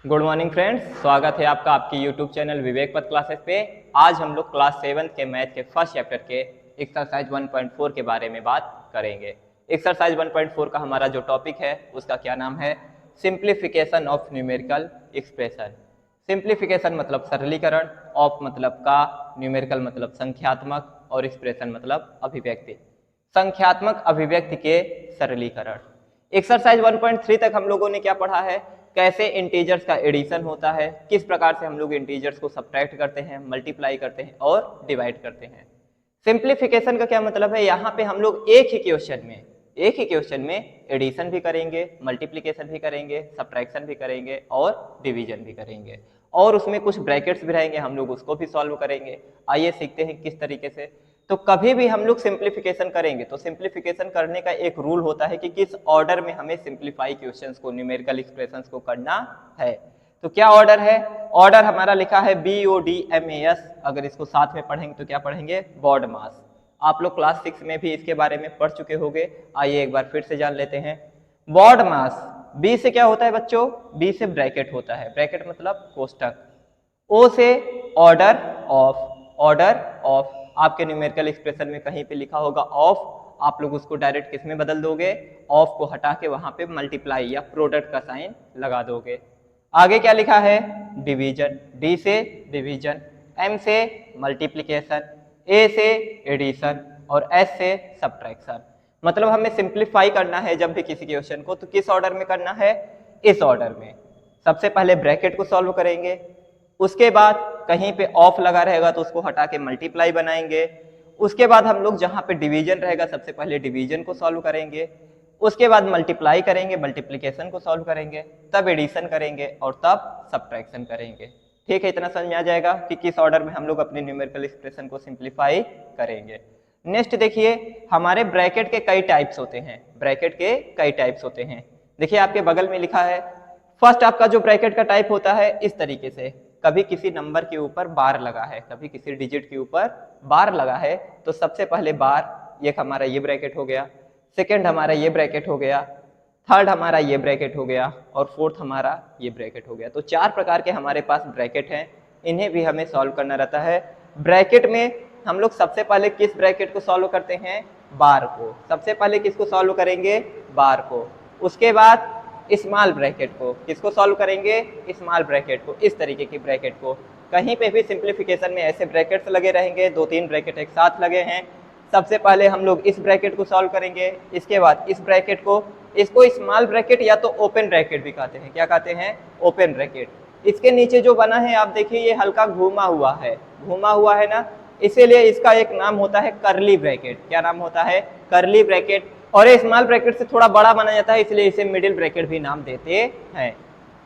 Good morning friends, स्वागत है आपका आपकी यूट्यूब चैनल विवेक पथ क्लासेस पे। आज हम लोग क्लास 7 के मैथ के फर्स्ट चैप्टर के एक्सरसाइज 1.4 के बारे में बात करेंगे। एक्सरसाइज 1.4 का हमारा जो टॉपिक है उसका क्या नाम है? Simplification of numerical expression. Simplification मतलब सरलीकरण, ऑफ मतलब का, न्यूमेरिकल मतलब संख्यात्मक और एक्सप्रेशन मतलब अभिव्यक्ति। संख्यात्मक अभिव्यक्ति के सरलीकरण। एक्सरसाइज 1.3 तक हम लोगों ने क्या पढ़ा है? कैसे इंटीजर्स का एडिशन होता है, किस प्रकार से हम लोग इंटीजर्स को सब्ट्रैक्ट करते हैं, मल्टीप्लाई करते हैं और डिवाइड करते हैं। सिंप्लीफिकेशन का क्या मतलब है? यहाँ पे हम लोग एक ही क्वेश्चन में एडिशन भी करेंगे, मल्टीप्लिकेशन भी करेंगे, सब्ट्रैक्शन भी करेंगे और डिवीजन भी करेंगे, और उसमें कुछ ब्रैकेट्स भी रहेंगे, हम लोग उसको भी सॉल्व करेंगे। आइए सीखते हैं किस तरीके से। तो कभी भी हम लोग सिंप्लीफिकेशन करेंगे तो सिंप्लीफिकेशन करने का एक रूल होता है कि किस ऑर्डर में हमें सिंप्लीफाई क्वेश्चंस को, न्यूमेरिकल एक्सप्रेशंस को करना है। तो क्या ऑर्डर है? ऑर्डर हमारा लिखा है BODMAS। अगर इसको साथ में पढ़ेंगे तो क्या पढ़ेंगे? बॉड मास। आप लोग क्लास 6 में भी इसके बारे में पढ़ चुके होंगे। आइए एक बार फिर से जान लेते हैं। बॉड मास, बी से क्या होता है बच्चों? बी से ब्रैकेट होता है, ब्रैकेट मतलब कोष्टक। ओ से ऑर्डर ऑफ आपके न्यूमेरिकल एक्सप्रेशन में कहीं पे लिखा होगा ऑफ, आप लोग उसको डायरेक्ट किस में बदल दोगे? ऑफ को हटा के वहां पे मल्टीप्लाई या प्रोडक्ट का साइन लगा दोगे। आगे क्या लिखा है? डिवीजन, डी से डिवीजन, एम से मल्टीप्लिकेशन, ए से एडिशन और एस से सब्ट्रैक्शन। मतलब हमें सिंप्लीफाई करना है जब भी किसी क्वेश्चन को, तो किस ऑर्डर में करना है? इस ऑर्डर में। सबसे पहले ब्रैकेट को सॉल्व करेंगे, उसके बाद कहीं पे ऑफ लगा रहेगा तो उसको हटा के मल्टीप्लाई बनाएंगे। उसके बाद हम लोग जहां पे डिवीजन रहेगा सबसे पहले डिवीजन को सॉल्व करेंगे, उसके बाद मल्टीप्लाई करेंगे, मल्टीप्लिकेशन को सॉल्व करेंगे, तब एडिशन करेंगे और तब सब्ट्रैक्शन करेंगे। ठीक है, इतना समझ में आ जाएगा कि किस ऑर्डर में हम लोग अपने न्यूमेरिकल एक्सप्रेशन को सिंप्लीफाई करेंगे। नेक्स्ट देखिए, हमारे ब्रैकेट के कई टाइप्स होते हैं। ब्रैकेट के कई टाइप्स होते हैं, देखिए आपके बगल में लिखा है। फर्स्ट आपका जो ब्रैकेट का टाइप होता है इस तरीके से, कभी किसी नंबर के ऊपर बार लगा है, कभी किसी डिजिट के ऊपर बार लगा है, तो सबसे पहले बार, ये हमारा ये ब्रैकेट हो गया, सेकंड हमारा ये ब्रैकेट हो गया, थर्ड हमारा ये ब्रैकेट हो गया और फोर्थ हमारा ये ब्रैकेट हो गया। तो चार प्रकार के हमारे पास ब्रैकेट हैं, इन्हें भी हमें सॉल्व करना रहता है। ब्रैकेट में हम लोग सबसे पहले किस ब्रैकेट को सॉल्व करते हैं? बार को। सबसे पहले किसको सॉल्व करेंगे? बार को। उसके बाद स्मॉल ब्रैकेट को। किसको सॉल्व करेंगे? स्मॉल ब्रैकेट को। इस तरीके की ब्रैकेट को। कहीं पे भी सिंप्लीफिकेशन में ऐसे ब्रैकेट्स लगे रहेंगे, दो तीन ब्रैकेट एक साथ लगे हैं। सबसे पहले हम लोग इस ब्रैकेट को सॉल्व करेंगे, इसके बाद इस ब्रैकेट को। इसको स्मॉल ब्रैकेट या तो ओपन ब्रैकेट भी कहते हैं। क्या कहते हैं? Open bracket. इसके नीचे जो बना है आप देखिए, ये हल्का घूमा हुआ है ना, इसीलिए इसका एक नाम होता है करली ब्रैकेट। क्या नाम होता है? करली ब्रैकेट। और ये स्मॉल ब्रैकेट से थोड़ा बड़ा बना जाता है, इसलिए इसे मिडिल ब्रैकेट भी नाम देते हैं।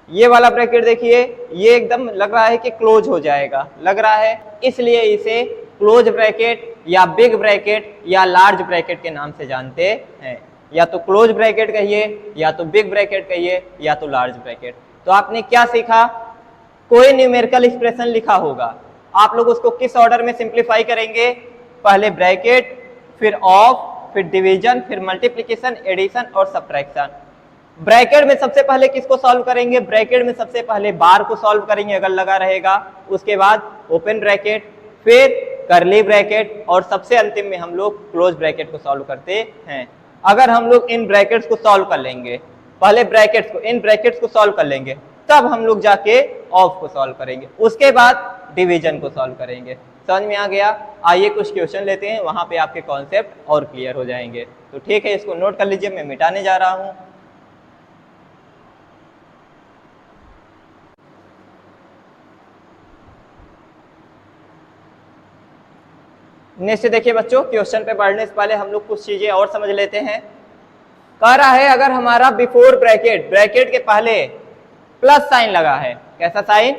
ये वाला ब्रैकेट देखिए, ये एकदम लग रहा है कि क्लोज हो जाएगा, लग रहा है, इसलिए इसे क्लोज ब्रैकेट या बिग ब्रैकेट या लार्ज ब्रैकेट के नाम से जानते हैं। या तो क्लोज ब्रैकेट कहिए, या तो बिग ब्रैकेट कहिए, या तो लार्ज ब्रैकेट। तो आपने क्या सीखा? कोई न्यूमेरिकल एक्सप्रेशन लिखा होगा, आप लोग उसको किस ऑर्डर में सिंप्लीफाई करेंगे? पहले ब्रैकेट, फिर ऑफ, फिर डिवीजन, फिर मल्टीप्लिकेशन, एडिशन और सब्ट्रैक्शन। ब्रैकेट में सबसे पहले किसको सॉल्व करेंगे? ब्रैकेट में सबसे पहले बार को सॉल्व करेंगे अगर लगा रहेगा, उसके बाद ओपन ब्रैकेट, फिर करली ब्रैकेट और सबसे अंतिम में हम लोग क्लोज ब्रैकेट को सॉल्व करते हैं। अगर हम लोग इन ब्रैकेट्स को सॉल्व कर लेंगे, पहले ब्रैकेट्स को, इन ब्रैकेट्स को सॉल्व कर लेंगे, तब हम लोग जाके ऑफ को सॉल्व करेंगे, उसके बाद डिवीजन को सॉल्व करेंगे। समझ में आ गया? आइए कुछ क्वेश्चन लेते हैं, वहां पे आपके कॉन्सेप्ट और क्लियर हो जाएंगे। तो ठीक है, इसको नोट कर लीजिए, मैं मिटाने जा रहा हूं। नेक्स्ट देखिए बच्चों, क्वेश्चन पे बढ़ने से पहले हम लोग कुछ चीजें और समझ लेते हैं। कह रहा है अगर हमारा बिफोर ब्रैकेट, ब्रैकेट के पहले प्लस साइन लगा है, कैसा साइन?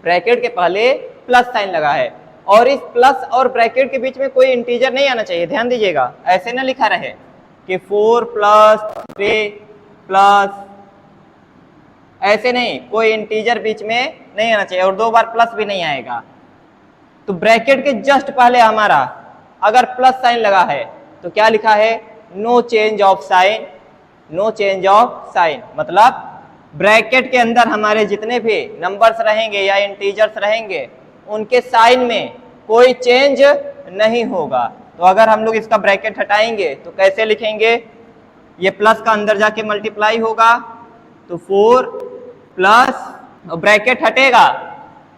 ब्रैकेट के पहले प्लस साइन लगा है, और इस प्लस और ब्रैकेट के बीच में कोई इंटीजर नहीं आना चाहिए। ध्यान दीजिएगा, ऐसे ना लिखा रहे कि 4 + 3 प्लस, ऐसे नहीं, कोई इंटीजर बीच में नहीं आना चाहिए और दो बार प्लस भी नहीं आएगा। तो ब्रैकेट के जस्ट पहले हमारा अगर प्लस साइन लगा है तो क्या लिखा है? No change of sign. No change of sign मतलब ब्रैकेट के अंदर हमारे जितने भी नंबर्स रहेंगे या इंटीजर्स रहेंगे उनके साइन में कोई चेंज नहीं होगा। तो अगर हम लोग इसका ब्रैकेट हटाएंगे तो कैसे लिखेंगे, ये प्लस का अंदर जाके मल्टीप्लाई होगा तो 4 प्लस ब्रैकेट हटेगा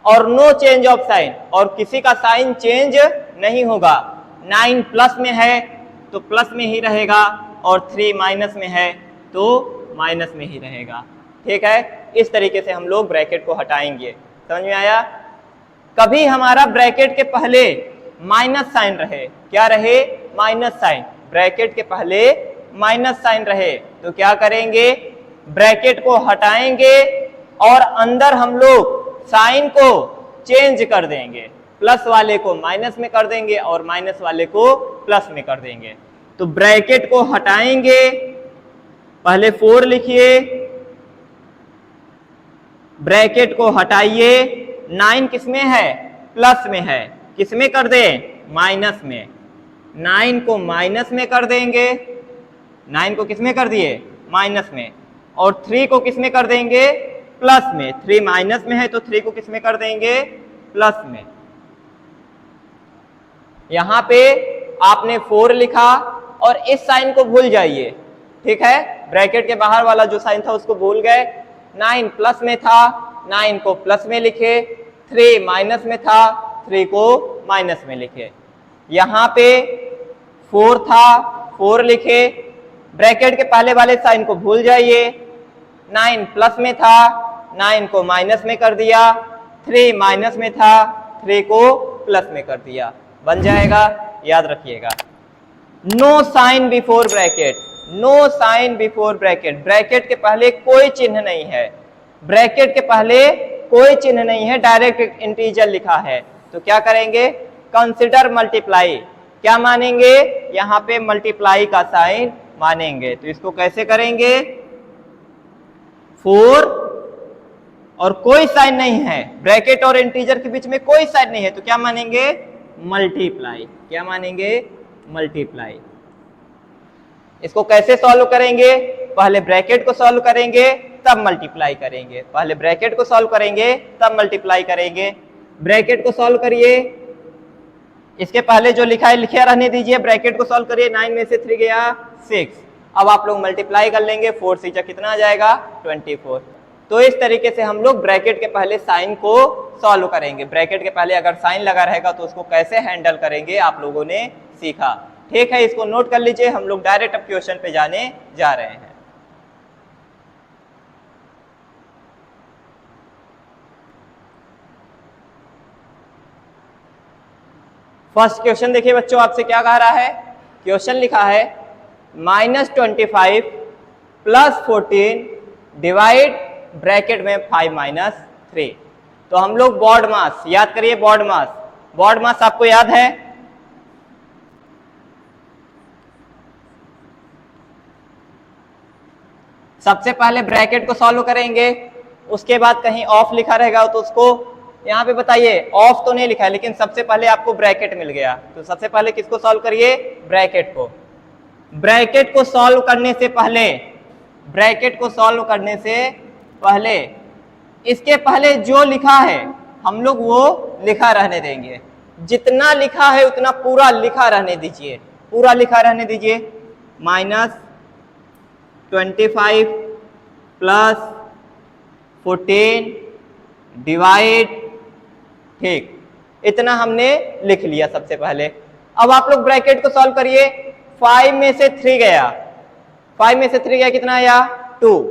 और नो चेंज ऑफ साइन, और किसी का साइन चेंज नहीं होगा। 9 प्लस में है तो प्लस में ही रहेगा और 3 माइनस में है तो माइनस में ही रहेगा। ठीक है, इस तरीके से हम लोग ब्रैकेट को हटाएंगे। समझ में आया? कभी हमारा ब्रैकेट के पहले माइनस साइन रहे, क्या रहे, माइनस साइन, ब्रैकेट के पहले माइनस साइन रहे तो क्या करेंगे, ब्रैकेट को हटाएंगे और अंदर हम लोग साइन को चेंज कर देंगे, प्लस वाले को माइनस में कर देंगे और माइनस वाले को प्लस में कर देंगे। तो ब्रैकेट को हटाएंगे, पहले 4 लिखिए, ब्रैकेट को हटाइए, 9 किसमें है, प्लस में है, किसमें कर दें, माइनस में, 9 को माइनस में कर देंगे, 9 को किसमें कर दिए, माइनस में, और 3 को किसमें कर देंगे, प्लस में, 3 माइनस में है तो 3 को किसमें कर देंगे, प्लस में। यहां पे आपने 4 लिखा और इस साइन को भूल जाइए, ठीक है, ब्रैकेट के बाहर वाला जो साइन था उसको भूल गए। 9 प्लस में था, 9 को प्लस में लिखे, 3 माइनस में था, 3 को माइनस में लिखे। यहां पे 4 था, 4 लिखे, ब्रैकेट के पहले वाले साइन को भूल जाइए, 9 प्लस में था, 9 को माइनस में कर दिया, 3 माइनस में था, 3 को प्लस में कर दिया, बन जाएगा, याद रखिएगा। No sign before bracket, no sign before bracket, bracket के पहले कोई चिन्ह नहीं है, ब्रैकेट के पहले कोई चिन्ह नहीं है, डायरेक्ट इंटीजर लिखा है, तो क्या करेंगे, कंसिडर मल्टीप्लाई, क्या मानेंगे, यहां पे मल्टीप्लाई का साइन मानेंगे। तो इसको कैसे करेंगे, 4 और कोई साइन नहीं है, ब्रैकेट और इंटीजर के बीच में कोई साइन नहीं है, तो क्या मानेंगे, मल्टीप्लाई, क्या मानेंगे, मल्टीप्लाई। इसको कैसे सॉल्व करेंगे, पहले ब्रैकेट को सॉल्व करेंगे तब मल्टीप्लाई करेंगे, पहले ब्रैकेट को सॉल्व करेंगे तब मल्टीप्लाई करेंगे। ब्रैकेट को सॉल्व करिए, इसके पहले जो लिखा है लिखा रहने दीजिए, ब्रैकेट को सॉल्व करिए, 9 में से 3 गया 6, अब आप लोग मल्टीप्लाई कर लेंगे, 4 से कितना आ जाएगा, 24। तो इस तरीके से हम लोग ब्रैकेट के पहले साइन को सॉल्व करेंगे। ब्रैकेट के पहले अगर साइन लगा रहेगा तो उसको कैसे हैंडल करेंगे आप लोगों ने सीखा, ठीक है, इसको नोट कर लीजिए। हम लोग डायरेक्ट अब क्वेश्चन पे जाने जा रहे हैं। फर्स्ट क्वेश्चन देखिए बच्चों, आपसे क्या कह रहा है, क्वेश्चन लिखा है -25 + 14 डिवाइड ब्रैकेट में 5 - 3। तो हम लोग बॉड मास याद करिए, बॉड मास, बॉड मास आपको याद है, सबसे पहले ब्रैकेट को सॉल्व करेंगे, उसके बाद कहीं ऑफ लिखा रहेगा तो उसको यहाँ पे बताइए, ऑफ तो नहीं लिखा है लेकिन सबसे पहले आपको ब्रैकेट मिल गया, तो सबसे पहले किसको सॉल्व करिए, ब्रैकेट को। ब्रैकेट को सॉल्व करने से पहले, ब्रैकेट को सॉल्व करने से पहले इसके पहले जो लिखा है हम लोग वो लिखा रहने देंगे, जितना लिखा है उतना पूरा लिखा रहने दीजिए, पूरा लिखा रहने दीजिए। -25 + 14 डिवाइड, ठीक, इतना हमने लिख लिया सबसे पहले। अब आप लोग ब्रैकेट को सॉल्व करिए, 5 में से 3 गया, 5 में से 3 गया, कितना आया, 2,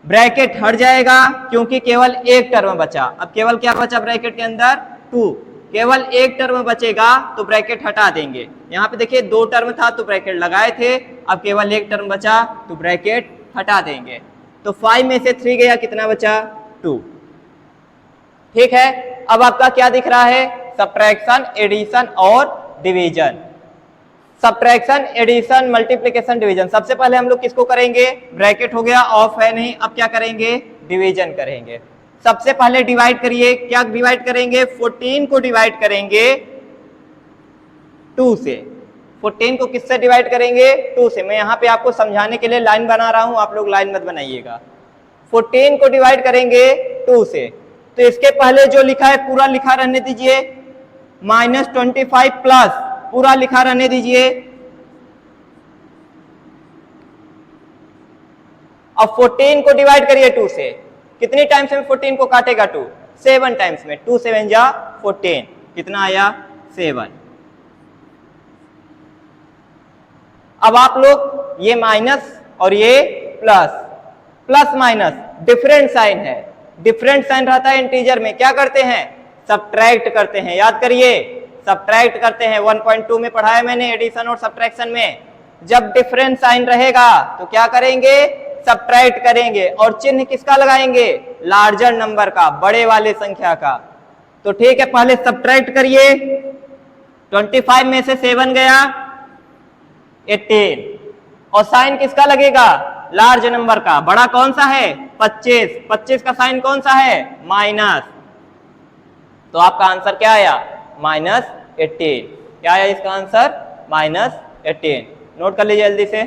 ब्रैकेट हट जाएगा क्योंकि केवल एक टर्म बचा। अब केवल क्या बचा ब्रैकेट के अंदर, 2, केवल एक टर्म बचेगा तो ब्रैकेट हटा देंगे। यहाँ पे देखिए 2 टर्म था तो ब्रैकेट लगाए थे, अब केवल एक टर्म बचा तो ब्रैकेट हटा देंगे। तो 5 में से 3 गया, कितना बचा, 2, ठीक है। अब आपका क्या दिख रहा है, सब्ट्रैक्शन, एडिशन और division, subtraction, addition, multiplication, division. सबसे पहले हम लोग किसको करेंगे, ब्रैकेट हो गया, ऑफ है नहीं, अब क्या करेंगे, डिवीजन करेंगे। सबसे पहले डिवाइड करिए, क्या डिवाइड करेंगे, 14 को डिवाइड करेंगे 2 से, 14 को किससे डिवाइड करेंगे, 2 से। मैं यहाँ पे आपको समझाने के लिए लाइन बना रहा हूं, आप लोग लाइन मत बनाइएगा। 14 को डिवाइड करेंगे 2 से, तो इसके पहले जो लिखा है पूरा लिखा रहने दीजिए, -25 प्लस पूरा लिखा रहने दीजिए। अब 14 को डिवाइड करिए 2 से, कितनी टाइम्स में 14 को काटेगा 2? 7 टाइम्स में, 2 7 जा 14, कितना आया? 7। अब आप लोग ये माइनस और ये plus, plus minus different sign है, डिफरेंट साइन रहता है इंटीजर में, क्या करते हैं? सब्ट्रैक्ट करते हैं, याद करिए सब्ट्रैक्ट करते हैं। 1.2 में पढ़ाया मैंने एडिशन और सब्ट्रैक्शन में, जब डिफरेंट साइन रहेगा तो क्या करेंगे? सब्ट्रैक्ट करेंगे, और चिन्ह किसका लगाएंगे? लार्जर नंबर का, बड़े वाले संख्या का। तो ठीक है, पहले सब्ट्रैक्ट करिए, 25 में से 7 गया 18, और साइन किसका लगेगा? लार्ज नंबर का। बड़ा कौन सा है? 25, 25 का साइन कौन सा है? माइनस। तो आपका आंसर क्या आया? -18। क्या आया इसका आंसर? -18। नोट कर लीजिए जल्दी से।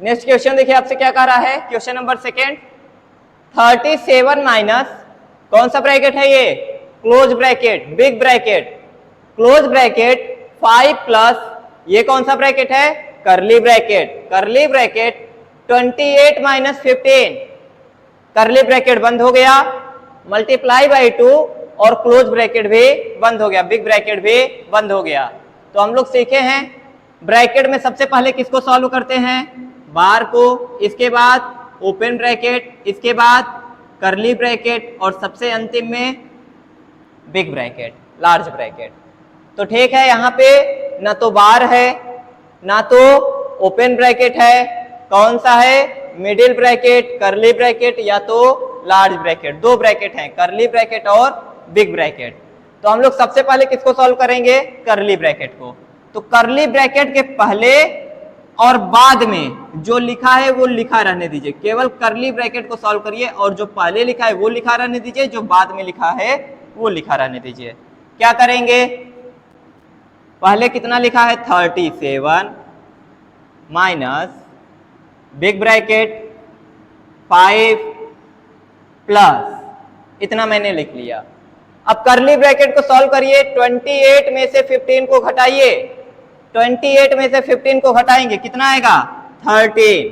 नेक्स्ट क्वेश्चन देखिए आपसे क्या कह रहा है, क्वेश्चन नंबर 2, 37 माइनस कौन सा ब्रैकेट है ये? Close bracket, big bracket, close bracket 5 plus ये कौन सा ब्रैकेट है? करली ब्रैकेट, करली ब्रैकेट 28 माइनस 15, करली ब्रैकेट बंद हो गया, मल्टीप्लाई बाई 2, और क्लोज ब्रैकेट भी बंद हो गया, बिग ब्रैकेट भी बंद हो गया। तो हम लोग सीखे हैं ब्रैकेट में सबसे पहले किसको सॉल्व करते हैं? बार को, इसके बाद ओपन ब्रैकेट, इसके बाद करली ब्रैकेट, और सबसे अंतिम में बिग ब्रैकेट, लार्ज ब्रैकेट। तो ठीक है, यहाँ पे ना तो बार है ना तो ओपन ब्रैकेट है, कौन सा है? मिडिल ब्रैकेट, करली ब्रैकेट, या तो लार्ज ब्रैकेट। दो ब्रैकेट हैं, करली ब्रैकेट और बिग ब्रैकेट। तो हम लोग सबसे पहले किसको सॉल्व करेंगे? करली ब्रैकेट को। तो करली ब्रैकेट के पहले और बाद में जो लिखा है वो लिखा रहने दीजिए, केवल करली ब्रैकेट को सॉल्व करिए, और जो पहले लिखा है वो लिखा रहने दीजिए, जो बाद में लिखा है वो लिखा रहने दीजिए। क्या करेंगे? पहले कितना लिखा है? 37 माइनस बिग ब्रैकेट 5 प्लस, इतना मैंने लिख लिया। अब करली ब्रैकेट को सॉल्व करिए, 28 में से 15 को घटाइए, 28 में से 15 को घटाएंगे, कितना आएगा? 13।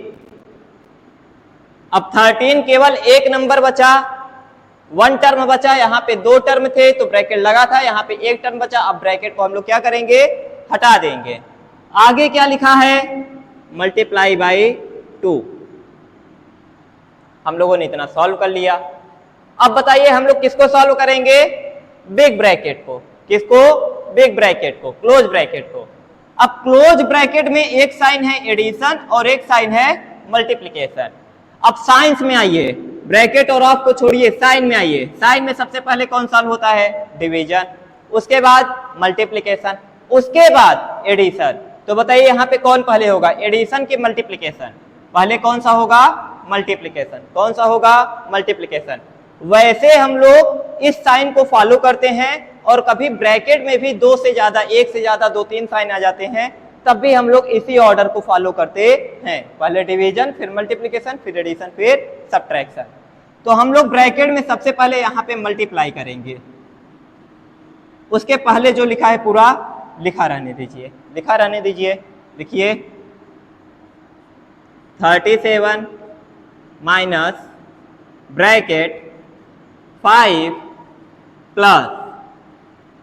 अब 13 केवल एक नंबर बचा, 1 टर्म बचा, यहाँ पे 2 टर्म थे तो ब्रैकेट लगा था, यहाँ पे 1 टर्म बचा। अब ब्रैकेट को हम लोग क्या करेंगे? हटा देंगे। आगे क्या लिखा है? Multiply by 2। हम लोगों ने इतना सॉल्व कर लिया। अब बताइए हम लोग किसको सॉल्व करेंगे? बिग ब्रैकेट को। किसको? बिग ब्रैकेट को, क्लोज ब्रैकेट को। अब क्लोज ब्रैकेट में एक साइन है एडिशन और एक साइन है मल्टीप्लिकेशन। अब साइंस में आइए, ब्रैकेट और ऑफ को छोड़िए, साइन में आइए। साइन में सबसे पहले कौन सॉल्व होता है? डिवीजन, उसके बाद मल्टीप्लिकेशन, उसके बाद एडिशन। तो बताइए यहाँ पे कौन पहले होगा? एडिशन की मल्टीप्लिकेशन? पहले कौन सा होगा? मल्टीप्लिकेशन। कौन सा होगा? मल्टीप्लिकेशन। वैसे हम लोग इस साइन को फॉलो करते हैं, और कभी ब्रैकेट में भी 2 से ज्यादा, 1 से ज्यादा 2-3 साइन आ जाते हैं, तब भी हम लोग इसी ऑर्डर को फॉलो करते हैं, पहले डिवीजन, फिर मल्टीप्लिकेशन, फिर एडिशन, फिर सब्ट्रैक्शन। तो हम लोग ब्रैकेट में सबसे पहले यहाँ पे मल्टीप्लाई करेंगे, उसके पहले जो लिखा है पूरा लिखा रहने दीजिए, लिखा रहने दीजिए। लिखिए 37 माइनस ब्रैकेट 5 प्लस,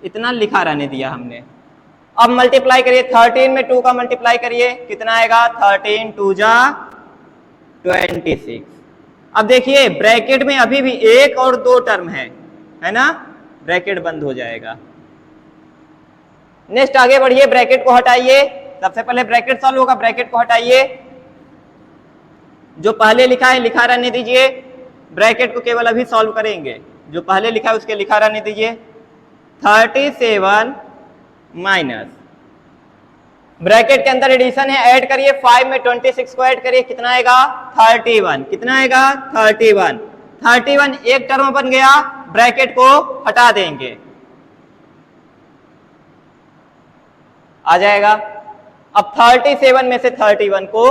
इतना लिखा रहने दिया हमने। अब मल्टीप्लाई करिए, 13 में 2 का मल्टीप्लाई करिए, कितना आएगा? 13 2 जा 26। अब देखिए ब्रैकेट में अभी भी 1 और 2 टर्म है ना, ब्रैकेट बंद हो जाएगा। नेक्स्ट आगे बढ़िए, ब्रैकेट को हटाइए। सबसे पहले ब्रैकेट सॉल्व होगा, ब्रैकेट को हटाइए, जो पहले लिखा है लिखा रहने दीजिए। ब्रैकेट को केवल अभी सॉल्व करेंगे, जो पहले लिखा है उसके लिखा रहने दीजिए। 37 माइनस ब्रैकेट के अंदर एडिशन है, ऐड करिए, 5 में 26 को ऐड करिए, कितना आएगा? 31। कितना आएगा? 31। 31 एक टर्म बन गया, ब्रैकेट को हटा देंगे। आ जाएगा। अब 37 में से 31 को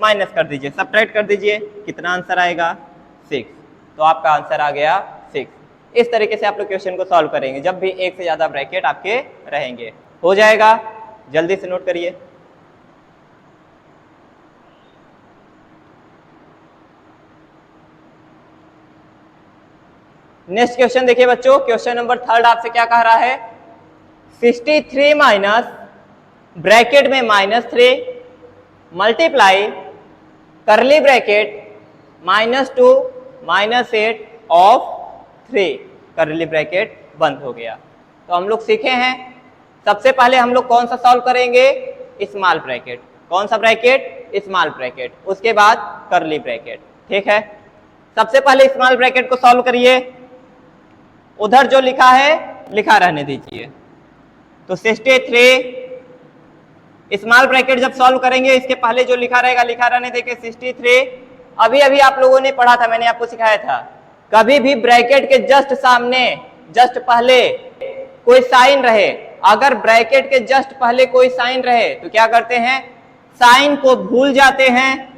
माइनस कर दीजिए, सब्ट्रैक्ट कर दीजिए, कितना आंसर आएगा 6। तो आपका आंसर आ गया 6। इस तरीके से आप लोग क्वेश्चन को सॉल्व करेंगे जब भी एक से ज्यादा ब्रैकेट आपके रहेंगे। हो जाएगा, जल्दी से नोट करिए। नेक्स्ट क्वेश्चन देखिए बच्चों, क्वेश्चन नंबर 3 आपसे क्या कह रहा है, 63 माइनस ब्रैकेट में -3 मल्टीप्लाई करली ब्रैकेट -2 -8 ऑफ 3 करली ब्रैकेट बंद हो गया। तो हम लोग सीखे हैं, सबसे पहले हम लोग कौन सा सॉल्व करेंगे, स्मॉल ब्रैकेट। कौन सा ब्रैकेट, स्मॉल ब्रैकेट, उसके बाद करली ब्रैकेट। ठीक है, सबसे पहले स्मॉल ब्रैकेट को सॉल्व करिए, उधर जो लिखा है लिखा रहने दीजिए। तो 63 स्मॉल ब्रैकेट जब सॉल्व करेंगे इसके पहले जो लिखा रहेगा लिखा रहने देंगे 63। अभी अभी आप लोगों ने पढ़ा था, मैंने आपको सिखाया था, कभी भी ब्रैकेट के जस्ट सामने जस्ट पहले कोई साइन रहे, अगर ब्रैकेट के जस्ट पहले कोई साइन रहे तो क्या करते हैं, साइन को भूल जाते हैं।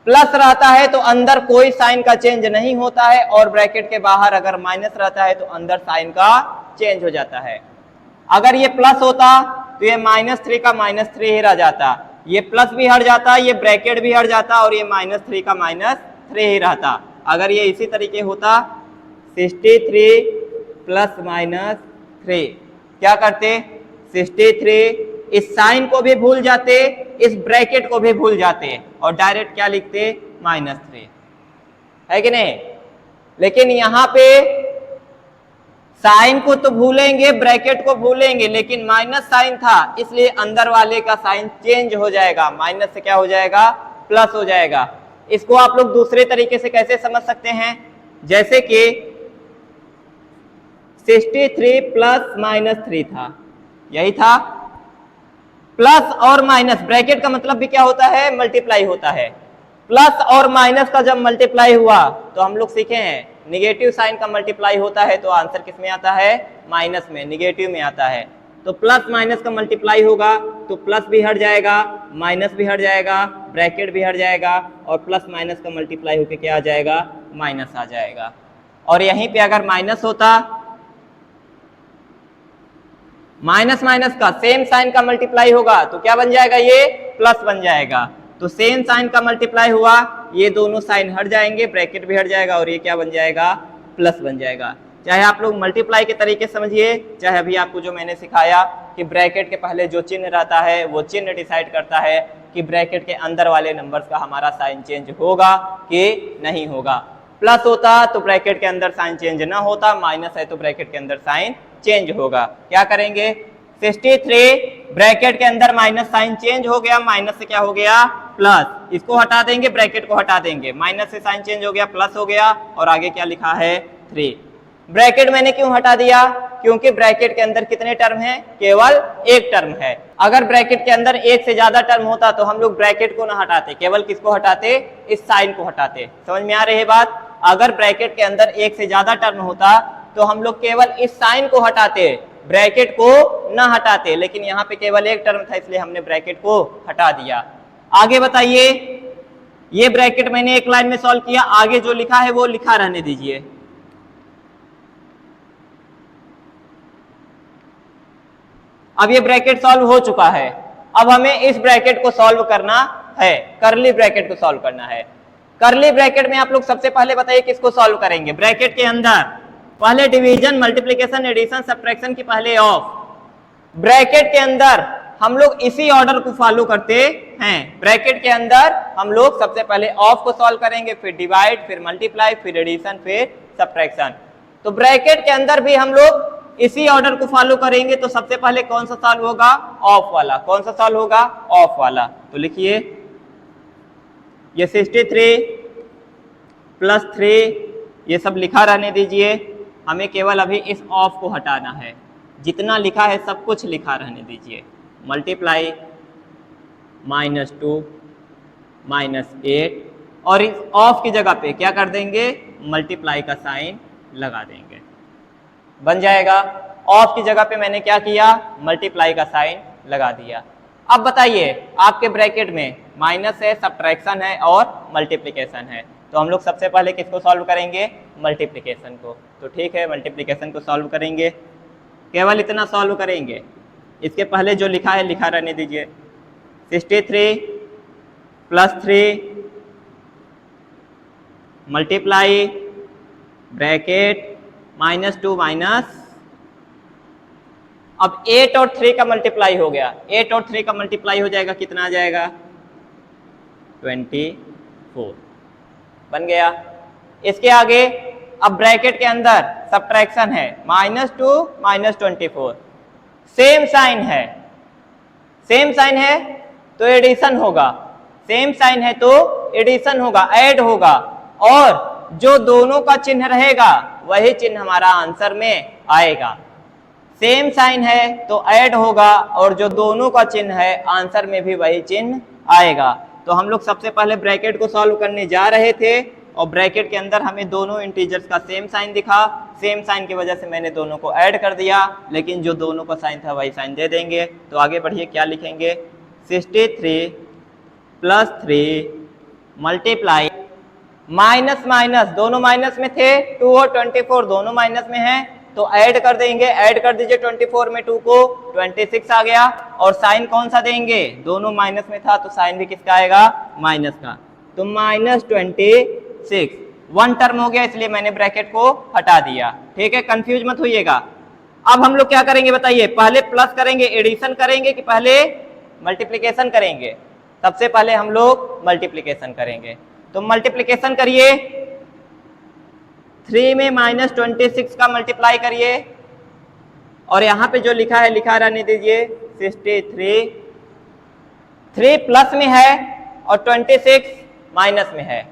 प्लस रहता है तो अंदर कोई साइन का चेंज नहीं होता है, और ब्रैकेट के बाहर अगर माइनस रहता है तो अंदर साइन का चेंज हो जाता है। अगर ये प्लस होता तो ये -3 का -3 ही रह जाता, ये प्लस भी हट जाता, ये ब्रैकेट भी हट जाता, और ये -3 का -3 ही रहता। अगर ये इसी तरीके होता 63 प्लस -3, क्या करते, 63 इस साइन को भी भूल जाते, इस ब्रैकेट को भी भूल जाते, और डायरेक्ट क्या लिखते, -3, है कि नहीं। लेकिन यहां पे साइन को तो भूलेंगे, ब्रैकेट को भूलेंगे, लेकिन माइनस साइन था इसलिए अंदर वाले का साइन चेंज हो जाएगा, माइनस से क्या हो जाएगा, प्लस हो जाएगा। इसको आप लोग दूसरे तरीके से कैसे समझ सकते हैं, जैसे कि 63 प्लस -3 था, यही था, प्लस और माइनस, ब्रैकेट का मतलब भी क्या होता है, मल्टीप्लाई होता है। प्लस और माइनस का जब मल्टीप्लाई हुआ तो हम लोग सीखे हैं निगेटिव साइन का मल्टीप्लाई होता है तो आंसर किस में आता है, माइनस में, निगेटिव में आता है। तो प्लस माइनस का मल्टीप्लाई होगा तो प्लस भी हट जाएगा, माइनस भी हट जाएगा, ब्रैकेट भी हट जाएगा, और प्लस माइनस का मल्टीप्लाई होकर क्या आ जाएगा, माइनस आ जाएगा। और यहीं पे अगर माइनस होता, माइनस माइनस का सेम साइन का मल्टीप्लाई होगा तो क्या बन जाएगा, ये प्लस बन जाएगा। तो सेम साइन का मल्टीप्लाई हुआ, ये दोनों साइन हट जाएंगे, ब्रैकेट भी हट जाएगा, और ये क्या बन जाएगा, प्लस बन जाएगा। चाहे आप लोग मल्टीप्लाई के तरीके समझिए, चाहे अभी आपको जो मैंने सिखाया कि ब्रैकेट के पहले जो चिन्ह रहता है वो चिन्ह डिसाइड करता है कि ब्रैकेट के अंदर वाले नंबर्स का हमारा साइन चेंज होगा कि नहीं होगा। प्लस होता तो ब्रैकेट के अंदर साइन चेंज ना होता, माइनस है तो ब्रैकेट के अंदर साइन चेंज होगा। क्या करेंगे, 63 ब्रैकेट के अंदर माइनस साइन चेंज हो गया, माइनस से क्या हो गया, प्लस, इसको हटा देंगे, ब्रैकेट को हटा देंगे, माइनस से साइन चेंज हो गया, प्लस हो गया, और आगे क्या लिखा है 3। ब्रैकेट मैंने क्यों हटा दिया, क्योंकि ब्रैकेट के अंदर कितने टर्म हैं, केवल एक टर्म है। अगर ब्रैकेट के अंदर एक से ज्यादा टर्म होता तो हम लोग ब्रैकेट को ना हटाते, केवल किसको हटाते, इस साइन को हटाते। समझ में आ रही है बात, अगर ब्रैकेट के अंदर एक से ज्यादा टर्म होता तो हम लोग केवल इस साइन को हटाते, ब्रैकेट को ना हटाते, लेकिन यहाँ पे केवल एक टर्म था इसलिए हमने ब्रैकेट को हटा दिया। आगे बताइए, ये ब्रैकेट मैंने एक लाइन में सॉल्व किया, आगे जो लिखा है वो लिखा रहने दीजिए। अब ये ब्रैकेट सॉल्व हो चुका है, अब हमें इस ब्रैकेट को सॉल्व करना है, करली ब्रैकेट को सॉल्व करना है। करली ब्रैकेट में आप लोग सबसे पहले बताइए किसको सॉल्व करेंगे, ब्रैकेट के अंदर पहले डिवीजन, मल्टीप्लिकेशन, एडिशन, सब्ट्रैक्शन की पहले ऑफ। ब्रैकेट के अंदर हम लोग इसी ऑर्डर को फॉलो करते हैं, ब्रैकेट के अंदर हम लोग सबसे पहले ऑफ को सॉल्व करेंगे, फिर डिवाइड, फिर मल्टीप्लाई, फिर एडिशन, फिर सब्ट्रैक्शन। तो ब्रैकेट के अंदर भी हम लोग इसी ऑर्डर को फॉलो करेंगे। तो सबसे पहले कौन सा सॉल्व होगा, ऑफ वाला। कौन सा सॉल्व होगा, ऑफ वाला। तो लिखिए ये 63 प्लस 3 ये सब लिखा रहने दीजिए, हमें केवल अभी इस ऑफ को हटाना है, जितना लिखा है सब कुछ लिखा रहने दीजिए। मल्टीप्लाई -2 -8, और इस ऑफ की जगह पे क्या कर देंगे, मल्टीप्लाई का साइन लगा देंगे, बन जाएगा। ऑफ की जगह पे मैंने क्या किया, मल्टीप्लाई का साइन लगा दिया। अब बताइए आपके ब्रैकेट में माइनस है, सब्ट्रैक्शन है और मल्टीप्लिकेशन है, तो हम लोग सबसे पहले किसको सॉल्व करेंगे, मल्टीप्लिकेशन को। तो ठीक है, मल्टीप्लिकेशन को सॉल्व करेंगे, केवल इतना सॉल्व करेंगे। इसके पहले जो लिखा है लिखा रहने दीजिए, 63 + 3 मल्टीप्लाई ब्रैकेट -2 माइनस, अब 8 और 3 का मल्टीप्लाई हो गया, 8 और 3 का मल्टीप्लाई हो जाएगा, कितना आ जाएगा, 24 बन गया। इसके आगे अब ब्रैकेट के अंदर सब्ट्रैक्शन है, -2 - 24, सेम साइन है, सेम साइन है तो एडिशन होगा, सेम साइन है तो एडिशन होगा, ऐड होगा, और जो दोनों का चिन्ह रहेगा वही चिन्ह हमारा आंसर में आएगा। सेम साइन है तो ऐड होगा और जो दोनों का चिन्ह है आंसर में भी वही चिन्ह आएगा। तो हम लोग सबसे पहले ब्रैकेट को सॉल्व करने जा रहे थे और ब्रैकेट के अंदर हमें दोनों इंटीजर्स का सेम साइन दिखा, सेम साइन की वजह से मैंने दोनों को ऐड कर दिया, लेकिन जो दोनों का साइन था वही साइन दे देंगे। तो आगे बढ़िए, क्या लिखेंगे, 63 + 3 मल्टीप्लाई माइनस माइनस, दोनों माइनस में थे, 2 और 24 दोनों माइनस में हैं, तो ऐड कर देंगे, ऐड कर दीजिए 24 में 2 को, 26 आ गया, और साइन कौन सा देंगे, दोनों माइनस में था तो साइन भी किसका आएगा, माइनस का, तो -26, 1 टर्म हो गया इसलिए मैंने ब्रैकेट को हटा दिया। ठीक है, कंफ्यूज मत होइएगा। अब हम लोग क्या करेंगे बताइए, पहले प्लस करेंगे, एडिशन करेंगे कि पहले मल्टीप्लिकेशन करेंगे, सबसे पहले हम लोग मल्टीप्लिकेशन करेंगे। तो मल्टीप्लिकेशन करिए, 3 में -26 का मल्टीप्लाई करिए, और यहां पे जो लिखा है लिखा रहने दीजिए, 63, 3 प्लस में है और 26 माइनस में है,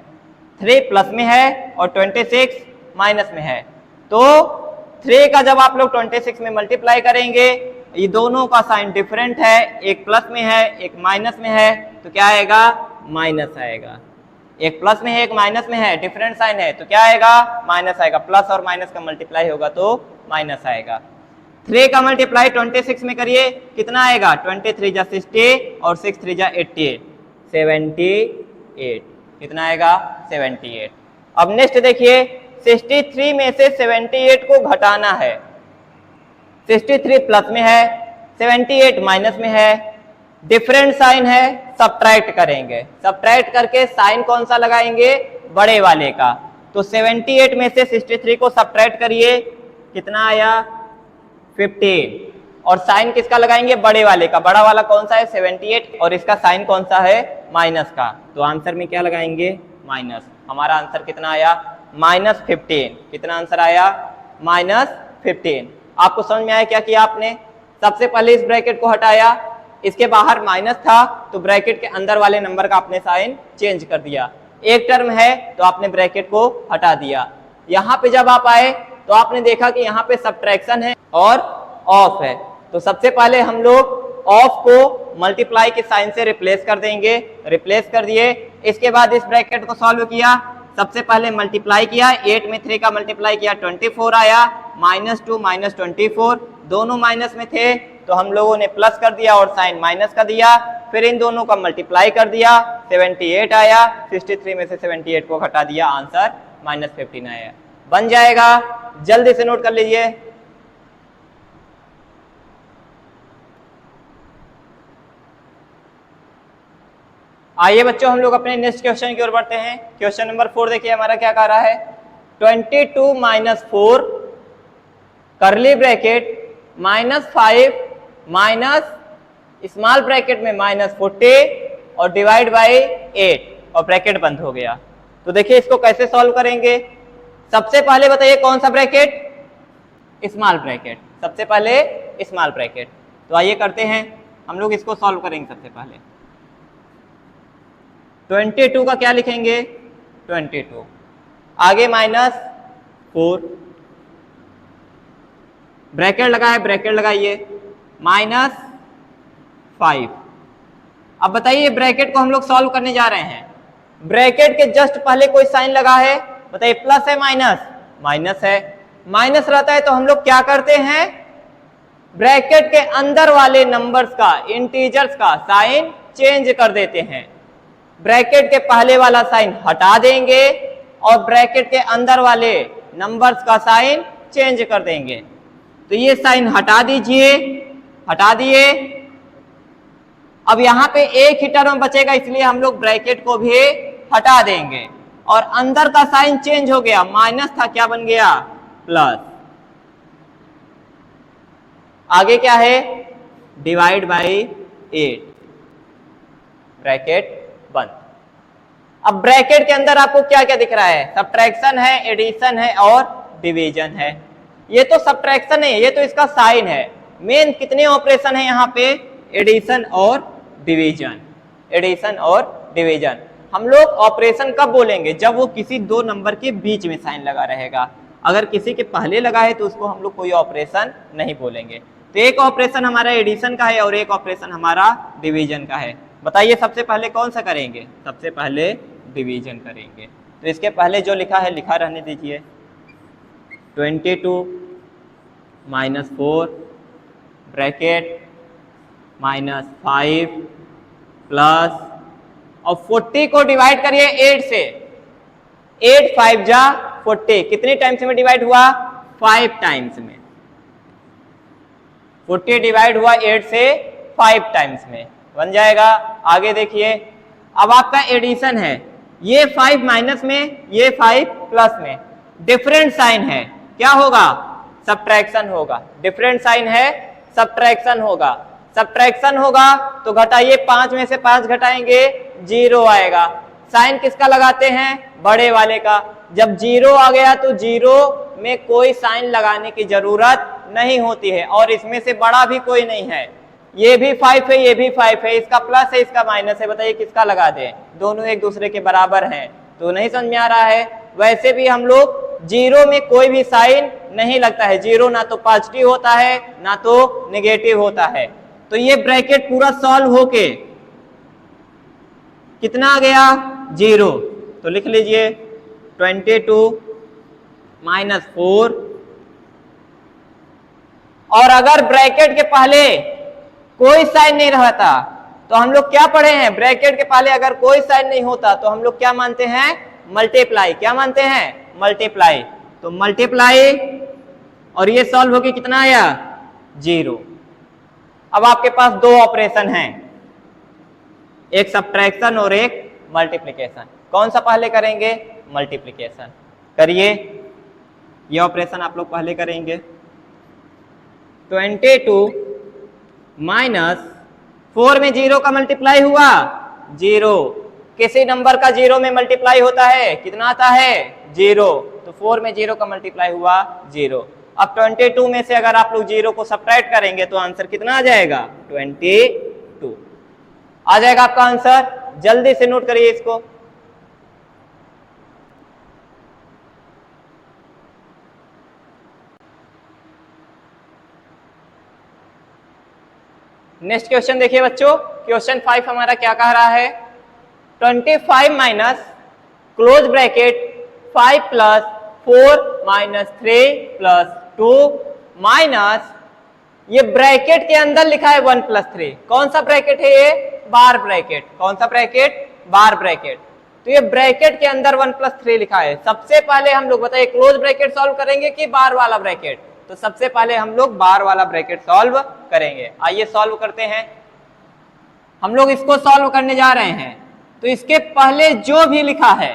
3 प्लस में है और 26 माइनस में है, तो 3 का जब आप लोग 26 में मल्टीप्लाई करेंगे, ये दोनों का साइन डिफरेंट है, एक प्लस में है एक माइनस में है, तो क्या आएगा, माइनस आएगा। एक प्लस में है एक माइनस में है, डिफरेंट साइन है, तो क्या आएगा, माइनस आएगा, प्लस और माइनस का मल्टीप्लाई होगा तो माइनस आएगा। 3 का मल्टीप्लाई 26 में करिए, कितना आएगा, 23 जा 60 और 6 3 जा 88, 78, कितना आएगा, 78। अब नेक्स्ट देखिए, 63 में से 78 को घटाना है, 63 प्लस में है, 78 माइनस में है, डिफरेंट साइन है, सब्ट्रैक्ट करेंगे, सब्ट्रैक्ट करके साइन कौन सा लगाएंगे, बड़े वाले का, तो 78 में से 63 को सब्ट्रैक्ट करिए, कितना आया, 15, और साइन किसका लगाएंगे, बड़े वाले का, बड़ा वाला कौन सा है, 78, और इसका साइन कौन सा है, माइनस का, तो आंसर में क्या लगाएंगे, माइनस। हमारा आंसर कितना आया, -15, कितना आंसर आया, -15। आपको समझ में आया क्या किया आपने, सबसे पहले इस ब्रैकेट को हटाया, इसके बाहर माइनस था तो ब्रैकेट के अंदर वाले नंबर का आपने साइन चेंज कर दिया, एक टर्म है तो आपने ब्रैकेट को हटा दिया। यहाँ पे जब आप आए तो आपने देखा कि यहाँ पे सब्ट्रैक्शन है और ऑफ है, तो सबसे पहले हम लोग ऑफ को मल्टीप्लाई के साइन से रिप्लेस कर देंगे, रिप्लेस कर दिए। इसके बाद इस ब्रैकेट को सॉल्व किया, सबसे पहले मल्टीप्लाई किया, 8 में 3 का मल्टीप्लाई किया, 24 आया, -2 - 24, दोनों माइनस में थे तो हम लोगों ने प्लस कर दिया और साइन माइनस का दिया, फिर इन दोनों का मल्टीप्लाई कर दिया, 78 आया, 63 में से 78 को हटा दिया, आंसर -15 आया, बन जाएगा। जल्दी से नोट कर लीजिए। आइए बच्चों, हम लोग अपने नेक्स्ट क्वेश्चन की ओर बढ़ते हैं। क्वेश्चन नंबर 4 देखिए हमारा क्या कह रहा है, 22 - 4 करली ब्रैकेट -5 माइनस स्मॉल ब्रैकेट में -40 और डिवाइड बाय 8 और ब्रैकेट बंद हो गया। तो देखिए इसको कैसे सॉल्व करेंगे, सबसे पहले बताइए कौन सा ब्रैकेट, स्मॉल ब्रैकेट, सबसे पहले स्मॉल ब्रैकेट। तो आइए करते हैं, हम लोग इसको सॉल्व करेंगे। सबसे पहले 22 का क्या लिखेंगे, 22, आगे -4, ब्रैकेट लगाए, ब्रैकेट लगाइए, -5। अब बताइए ब्रैकेट को हम लोग सॉल्व करने जा रहे हैं, ब्रैकेट के जस्ट पहले कोई साइन लगा है, बताइए प्लस है माइनस, माइनस है, माइनस रहता है तो हम लोग क्या करते हैं, ब्रैकेट के अंदर वाले नंबर्स का, इंटीजर्स का साइन चेंज कर देते हैं। ब्रैकेट के पहले वाला साइन हटा देंगे और ब्रैकेट के अंदर वाले नंबर्स का साइन चेंज कर देंगे। तो ये साइन हटा दीजिए, हटा दिए। अब यहां पे एक ही टर्म बचेगा, इसलिए हम लोग ब्रैकेट को भी हटा देंगे और अंदर का साइन चेंज हो गया, माइनस था क्या बन गया प्लस। आगे क्या है, डिवाइड बाई 8, ब्रैकेट बंद। अब ब्रैकेट के अंदर आपको क्या क्या दिख रहा है, सब्ट्रैक्शन है, एडिशन है और डिवीजन है। ये तो सब्ट्रैक्शन है, ये तो इसका साइन है। मेन कितने ऑपरेशन है यहाँ पे, एडिशन और डिवीजन, एडिशन और डिवीजन। हम लोग ऑपरेशन कब बोलेंगे, जब वो किसी दो नंबर के बीच में साइन लगा रहेगा। अगर किसी के पहले लगा है तो उसको हम लोग कोई ऑपरेशन नहीं बोलेंगे। तो एक ऑपरेशन हमारा एडिशन का है और एक ऑपरेशन हमारा डिवीजन का है। बताइए सबसे पहले कौन सा करेंगे, सबसे पहले डिवीजन करेंगे। तो इसके पहले जो लिखा है लिखा रहने दीजिए, 22 माइनस 4 ब्रैकेट -5 प्लस, और 40 को डिवाइड करिए 8 से, 8 5 जा 40, कितने टाइम्स में डिवाइड हुआ, 5 टाइम्स में। 40 डिवाइड हुआ 8 से 5 टाइम्स में, बन जाएगा। आगे देखिए, अब आपका एडिशन है, ये 5 माइनस में, ये 5 प्लस में, डिफरेंट साइन है, क्या होगा, सब्ट्रैक्शन होगा। डिफरेंट साइन है, सब्ट्रैक्शन होगा। सब्ट्रैक्शन होगा तो घटाइए, 5 में से 5 घटाएंगे 0 आएगा। साइन किसका लगाते हैं, बड़े वाले का। जब 0 आ गया तो 0 में कोई साइन लगाने की जरूरत नहीं होती है, और इसमें से बड़ा भी कोई नहीं है। ये भी 5 है, ये भी 5 है, इसका प्लस है, इसका माइनस है, बताइए किसका लगा दें, दोनों एक दूसरे के बराबर हैं। तो नहीं समझ में आ रहा है। वैसे भी हम लोग 0 में कोई भी साइन नहीं लगता है, 0 ना तो पॉजिटिव होता है ना तो नेगेटिव होता है। तो ये ब्रैकेट पूरा सॉल्व होके कितना आ गया, 0। तो लिख लीजिए 22 माइनस 4, और अगर ब्रैकेट के पहले कोई साइन नहीं रहता तो हम लोग क्या पढ़े हैं, ब्रैकेट के पहले अगर कोई साइन नहीं होता तो हम लोग क्या मानते हैं, मल्टीप्लाई। क्या मानते हैं, मल्टीप्लाई। तो मल्टीप्लाई, और ये सॉल्व होके कितना आया, 0। अब आपके पास दो ऑपरेशन हैं, एक सब्ट्रैक्शन और एक मल्टीप्लिकेशन। कौन सा पहले करेंगे, मल्टीप्लिकेशन करिए। ये ऑपरेशन आप लोग पहले करेंगे। 22 माइनस 4 में 0 का मल्टीप्लाई हुआ 0, किसी नंबर का 0 में मल्टीप्लाई होता है कितना आता है, 0। तो 4 में 0 का मल्टीप्लाई हुआ 0। अब 22 में से अगर आप लोग 0 को सब्ट्रैक्ट करेंगे तो आंसर कितना आ जाएगा, 22 आ जाएगा आपका आंसर। जल्दी से नोट करिए इसको। नेक्स्ट क्वेश्चन देखिए बच्चों, क्वेश्चन 5 हमारा क्या कह रहा है, 25 minus close bracket 5 plus 4 minus 3 plus 2 minus, ये ब्रैकेट के अंदर लिखा है 1 प्लस 3। कौन सा ब्रैकेट है ये, बार ब्रैकेट। कौन सा ब्रैकेट, बार ब्रैकेट। तो ये ब्रैकेट के अंदर 1 प्लस 3 लिखा है। सबसे पहले हम लोग बताइए क्लोज ब्रैकेट सॉल्व करेंगे कि बार वाला ब्रैकेट, तो सबसे पहले हम लोग बार वाला ब्रैकेट सॉल्व करेंगे। आइए सॉल्व करते हैं। हम लोग इसको सॉल्व करने जा रहे हैं, तो इसके पहले जो भी लिखा है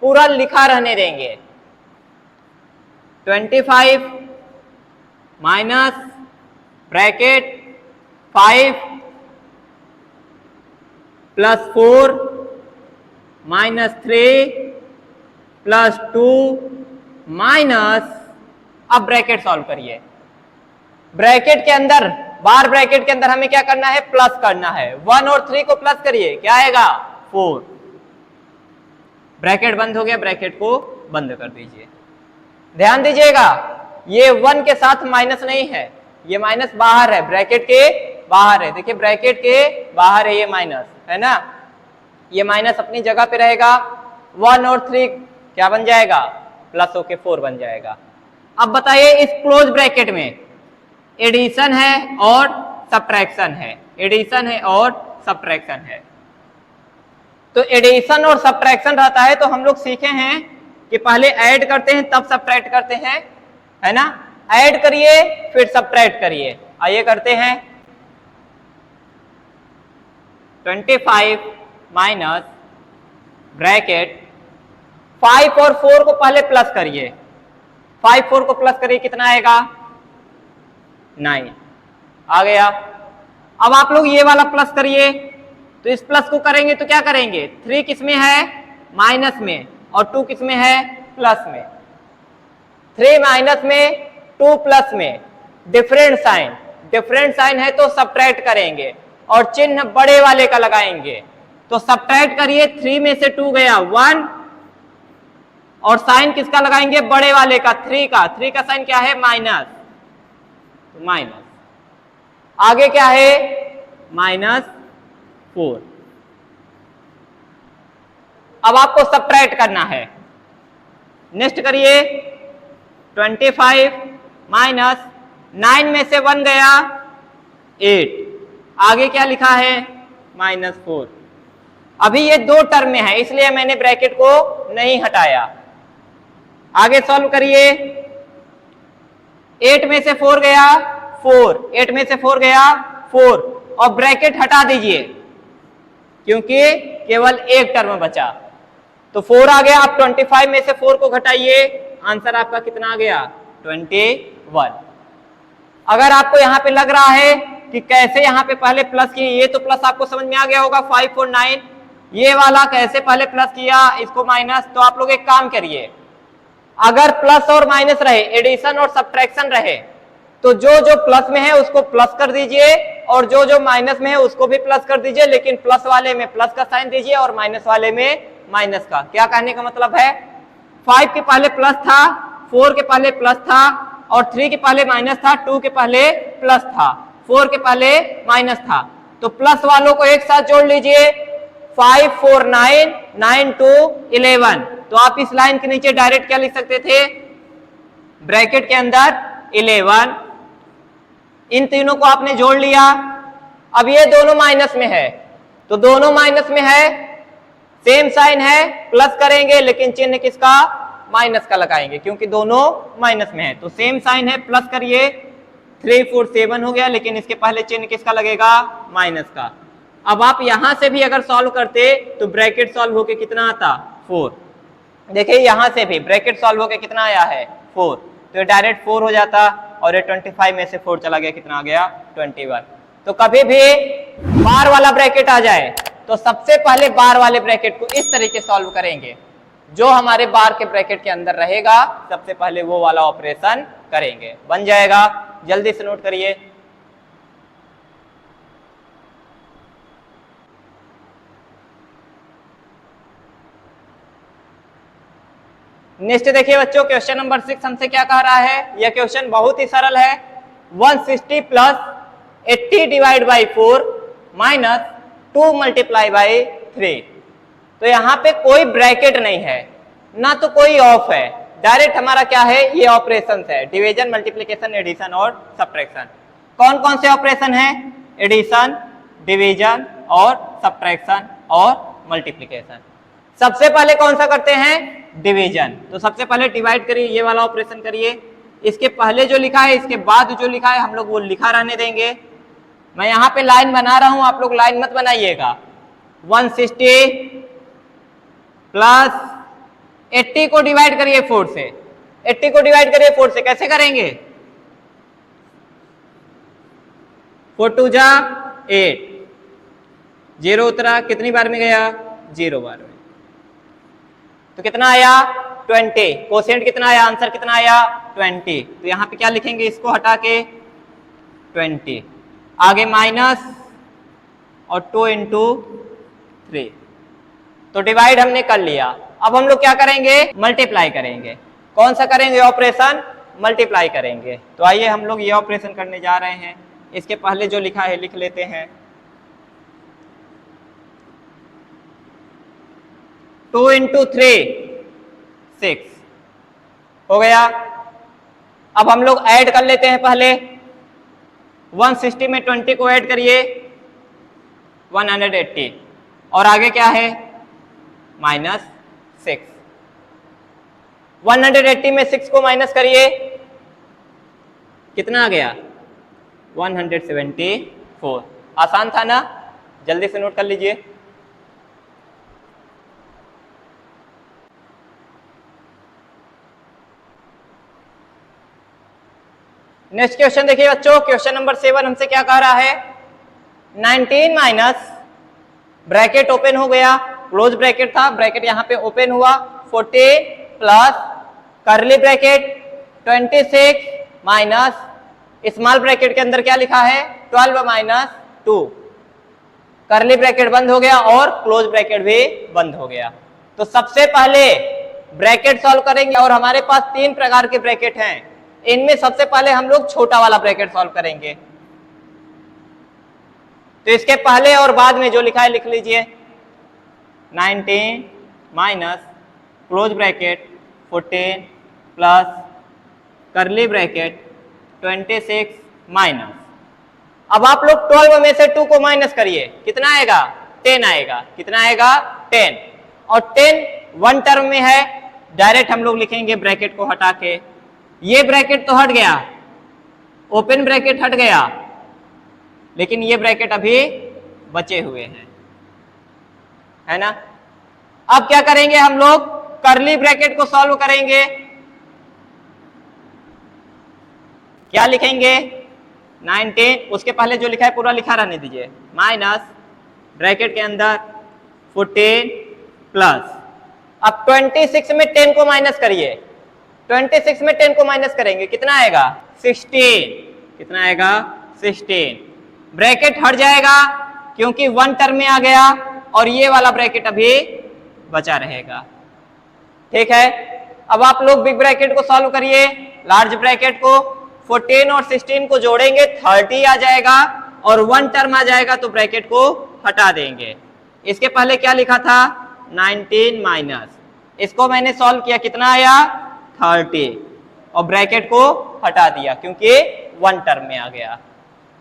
पूरा लिखा रहने देंगे। 25 minus bracket 5 plus 4 minus 3 plus 2 minus, अब ब्रैकेट सॉल्व करिए। ब्रैकेट के अंदर, बार ब्रैकेट के अंदर हमें क्या करना है, प्लस करना है। 1 और 3 को प्लस करिए, क्या आएगा, 4। ब्रैकेट बंद हो गया, ब्रैकेट को बंद कर दीजिए। ध्यान दीजिएगा, ये 1 के साथ माइनस नहीं है, ये माइनस बाहर है, ब्रैकेट के बाहर है। देखिए ब्रैकेट के बाहर है ये माइनस, है ना, ये माइनस अपनी जगह पे रहेगा। 1 और 3 क्या बन जाएगा, प्लस होके 4 बन जाएगा। अब बताइए इस क्लोज ब्रैकेट में एडिशन है और सब्ट्रैक्शन है, एडिशन है और सब्ट्रैक्शन है। तो एडिशन और सब्ट्रैक्शन रहता है तो हम लोग सीखे हैं कि पहले ऐड करते हैं तब सब्ट्रैक्ट करते हैं, है ना। ऐड करिए फिर सब्ट्रैक्ट करिए। आइए करते हैं। 25 माइनस ब्रैकेट 5 और 4 को पहले प्लस करिए, 5 4 को प्लस करिए, कितना आएगा 9 आ गया। अब आप लोग ये वाला प्लस करिए, तो इस प्लस को करेंगे तो क्या करेंगे, 3 किस में है माइनस में और 2 किस में है प्लस में। 3 माइनस में 2 प्लस में, डिफरेंट साइन, डिफरेंट साइन है तो सब्ट्रैक्ट करेंगे और चिन्ह बड़े वाले का लगाएंगे। तो सब्ट्रैक्ट करिए, 3 में से 2 गया 1 और साइन किसका लगाएंगे बड़े वाले का 3 का, 3 का साइन क्या है माइनस, तो माइनस। आगे क्या है -4। अब आपको सब्ट्रैक्ट करना है। नेक्स्ट करिए 25 माइनस 9 में से 1 गया 8, आगे क्या लिखा है -4। अभी ये 2 टर्म में है इसलिए मैंने ब्रैकेट को नहीं हटाया। आगे सॉल्व करिए। 8 में से 4 गया 4, 8 में से 4 गया 4 और ब्रैकेट हटा दीजिए क्योंकि केवल एक टर्म बचा, तो 4 आ गया। आप 25 में से 4 को घटाइए, आंसर आपका कितना आ गया 21। अगर आपको यहां पे लग रहा है कि कैसे यहां पे पहले प्लस किए, ये तो प्लस आपको समझ में आ गया होगा 5 और 9, ये वाला कैसे पहले प्लस किया इसको माइनस। तो आप लोग एक काम करिए, अगर प्लस और माइनस रहे, एडिशन और सब्ट्रैक्शन रहे, तो जो जो प्लस में है उसको प्लस कर दीजिए और जो जो माइनस में है उसको भी प्लस कर दीजिए, लेकिन प्लस वाले में प्लस का साइन दीजिए और माइनस वाले में माइनस का। क्या कहने का मतलब है, 5 के पहले प्लस था, 4 के पहले प्लस था और 3 के पहले माइनस था, 2 के पहले प्लस था, 4 के पहले माइनस था। तो प्लस वालों को एक साथ जोड़ लीजिए, 5 4 9, 9 2 11। तो आप इस लाइन के नीचे डायरेक्ट क्या लिख सकते थे, ब्रैकेट के अंदर 11। इन तीनों को आपने जोड़ लिया। अब ये दोनों माइनस में है, तो दोनों माइनस में है, सेम साइन है, प्लस करेंगे लेकिन चिन्ह किसका माइनस का लगाएंगे क्योंकि दोनों माइनस में है। तो सेम साइन है, प्लस करिए, 3 4 7 हो गया, लेकिन इसके पहले चिन्ह किसका लगेगा माइनस का। अब आप यहां से भी अगर सॉल्व करते तो ब्रैकेट सॉल्व होके कितना आता 4। देखिए यहां से भी ब्रैकेट सॉल्व होके कितना आया है 4, तो ये डायरेक्ट 4 हो जाता और ये 25 में से 4 चला गया, कितना आ गया 21। तो कभी भी बार वाला ब्रैकेट आ जाए तो सबसे पहले बार वाले ब्रैकेट को इस तरीके सॉल्व करेंगे, जो हमारे बार के ब्रैकेट के अंदर रहेगा सबसे पहले वो वाला ऑपरेशन करेंगे, बन जाएगा। जल्दी से नोट करिए। नेक्स्ट देखिए बच्चों, क्वेश्चन नंबर 6 हमसे क्या कह रहा है। यह क्वेश्चन बहुत ही सरल है। 160 plus 80 divide by 4 minus 2 multiply by 3। तो यहां पे कोई ब्रैकेट नहीं है ना तो कोई ऑफ है, डायरेक्ट हमारा क्या है ये ऑपरेशन है, डिवीजन मल्टीप्लिकेशन एडिशन और सब्ट्रैक्शन। कौन कौन से ऑपरेशन है, एडिशन, डिवीजन और सब्ट्रैक्शन और मल्टीप्लिकेशन। सबसे पहले कौन सा करते हैं डिवीजन। तो सबसे पहले डिवाइड करिए, ये वाला ऑपरेशन करिए। इसके पहले जो लिखा है इसके बाद जो लिखा है हम लोग वो लिखा रहने देंगे। मैं यहां पे लाइन बना रहा हूं, आप लोग लाइन मत बनाइएगा। 160 प्लस 80 को डिवाइड करिए 4 से, 80 को डिवाइड करिए 4 से, कैसे करेंगे 4 2 जा 8, 0 उतरा, कितनी बार में गया 0 बार में, तो कितना आया 20। कोसेंट कितना आया, आंसर कितना आया 20। तो यहां पे क्या लिखेंगे, इसको हटा के 20, आगे माइनस और 2 इंटू 3। तो डिवाइड हमने कर लिया। अब हम लोग क्या करेंगे मल्टीप्लाई करेंगे। कौन सा करेंगे ऑपरेशन, मल्टीप्लाई करेंगे। तो आइए हम लोग ये ऑपरेशन करने जा रहे हैं। इसके पहले जो लिखा है लिख लेते हैं। 2 इंटू 3 6 हो गया। अब हम लोग ऐड कर लेते हैं पहले। 160 में 20 को ऐड करिए 180 और आगे क्या है -6। 180 में 6 को माइनस करिए कितना आ गया 174। आसान था ना, जल्दी से नोट कर लीजिए। नेक्स्ट क्वेश्चन देखिए बच्चों, क्वेश्चन नंबर 7 हमसे क्या कह रहा है 19 माइनस ब्रैकेट ओपन हो गया, क्लोज ब्रैकेट था, ब्रैकेट यहां पे ओपन हुआ 14 plus curly bracket 26 minus small bracket के अंदर क्या लिखा है 12 माइनस 2। कर्ली ब्रैकेट बंद हो गया और क्लोज ब्रैकेट भी बंद हो गया। तो सबसे पहले ब्रैकेट सॉल्व करेंगे और हमारे पास 3 प्रकार के ब्रैकेट हैं। इनमें सबसे पहले हम लोग छोटा वाला ब्रैकेट सॉल्व करेंगे। तो इसके पहले और बाद में जो लिखा है लिख लीजिए 19 minus close bracket 14 plus curly bracket 26 minus. अब आप लोग 12 में से 2 को माइनस करिए कितना आएगा 10 आएगा। कितना आएगा 10 और 10 वन टर्म में है, डायरेक्ट हम लोग लिखेंगे ब्रैकेट को हटा के। ये ब्रैकेट तो हट गया, ओपन ब्रैकेट हट गया, लेकिन ये ब्रैकेट अभी बचे हुए हैं, है ना। अब क्या करेंगे हम लोग कर्ली ब्रैकेट को सॉल्व करेंगे। क्या लिखेंगे 19, उसके पहले जो लिखा है पूरा लिखा रहने दीजिए, माइनस ब्रैकेट के अंदर 14 प्लस। अब 26 में 10 को माइनस करिए, 26 में 10 को माइनस करेंगे कितना आएगा 16। कितना आएगा 16। ब्रैकेट हट जाएगा क्योंकि वन टर्म में आ गया और ये वाला ब्रैकेट अभी बचा रहेगा। ठीक है, अब आप लोग बिग ब्रैकेट को सॉल्व करिए। लार्ज ब्रैकेट को 14 और 16 को जोड़ेंगे 30 आ जाएगा और वन टर्म आ जाएगा तो ब्रैकेट को हटा देंगे। इसके पहले क्या लिखा था 19 माइनस, इसको मैंने सॉल्व किया कितना आया 30 और ब्रैकेट को हटा दिया क्योंकि वन टर्म में आ गया।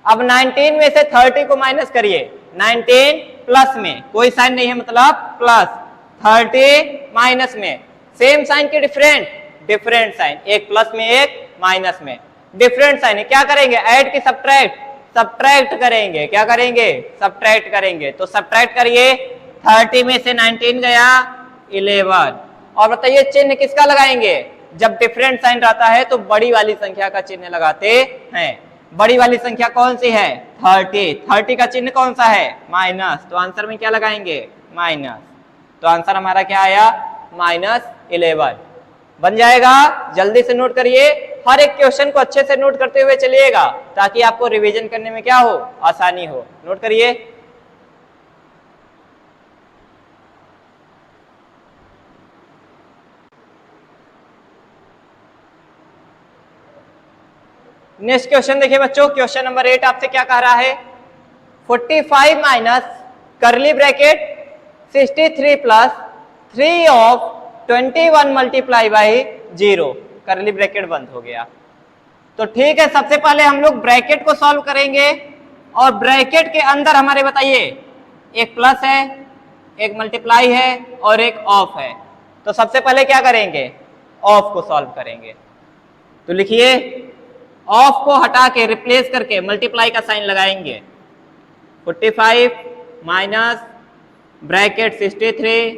अब 19 में से 30 को माइनस करिए, 19 प्लस में कोई साइन नहीं है मतलब प्लस, 30 माइनस में सेम साइन के डिफरेंट साइन, एक प्लस में एक माइनस में डिफरेंट साइन है। क्या करेंगे ऐड की सब्ट्रैक्ट करेंगे। क्या करेंगे सब्ट्रैक्ट करेंगे। तो सब्ट्रैक्ट करिए 30 में से 19 गया 11। और बताइए चिन्ह किसका लगाएंगे, जब डिफरेंट साइन रहता है तो बड़ी वाली संख्या का चिन्ह लगाते हैं। बड़ी वाली संख्या कौन सी है 30 का चिन्ह कौन सा है माइनस, तो आंसर में क्या लगाएंगे माइनस। तो आंसर हमारा क्या आया -11 बन जाएगा। जल्दी से नोट करिए, हर एक क्वेश्चन को अच्छे से नोट करते हुए चलिएगा ताकि आपको रिवीजन करने में क्या हो आसानी हो। नोट करिए। नेक्स्ट क्वेश्चन देखिए बच्चों, क्वेश्चन नंबर 8 आपसे क्या कह रहा है 45 minus curly bracket 63 plus 3 of 21 multiply by 0। Curly bracket बंद हो गया। तो ठीक है, सबसे पहले हम लोग ब्रैकेट को सॉल्व करेंगे और ब्रैकेट के अंदर हमारे बताइए एक प्लस है, एक मल्टीप्लाई है और एक ऑफ है। तो सबसे पहले क्या करेंगे ऑफ को सॉल्व करेंगे। तो लिखिए ऑफ को हटा के रिप्लेस करके मल्टीप्लाई का साइन लगाएंगे। 45 माइनस ब्रैकेट 63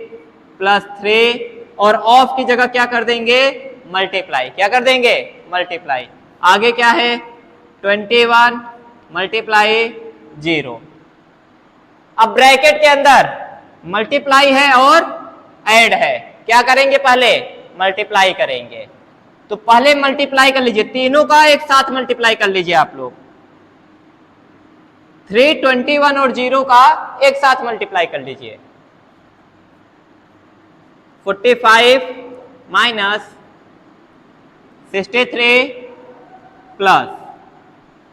प्लस 3 और ऑफ की जगह क्या कर देंगे मल्टीप्लाई। क्या कर देंगे मल्टीप्लाई। आगे क्या है 21 मल्टीप्लाई 0। अब ब्रैकेट के अंदर मल्टीप्लाई है और ऐड है, क्या करेंगे पहले मल्टीप्लाई करेंगे। तो पहले मल्टीप्लाई कर लीजिए, तीनों का एक साथ मल्टीप्लाई कर लीजिए आप लोग। 3, 21 और 0 का एक साथ मल्टीप्लाई कर लीजिए। 45 माइनस 63 प्लस,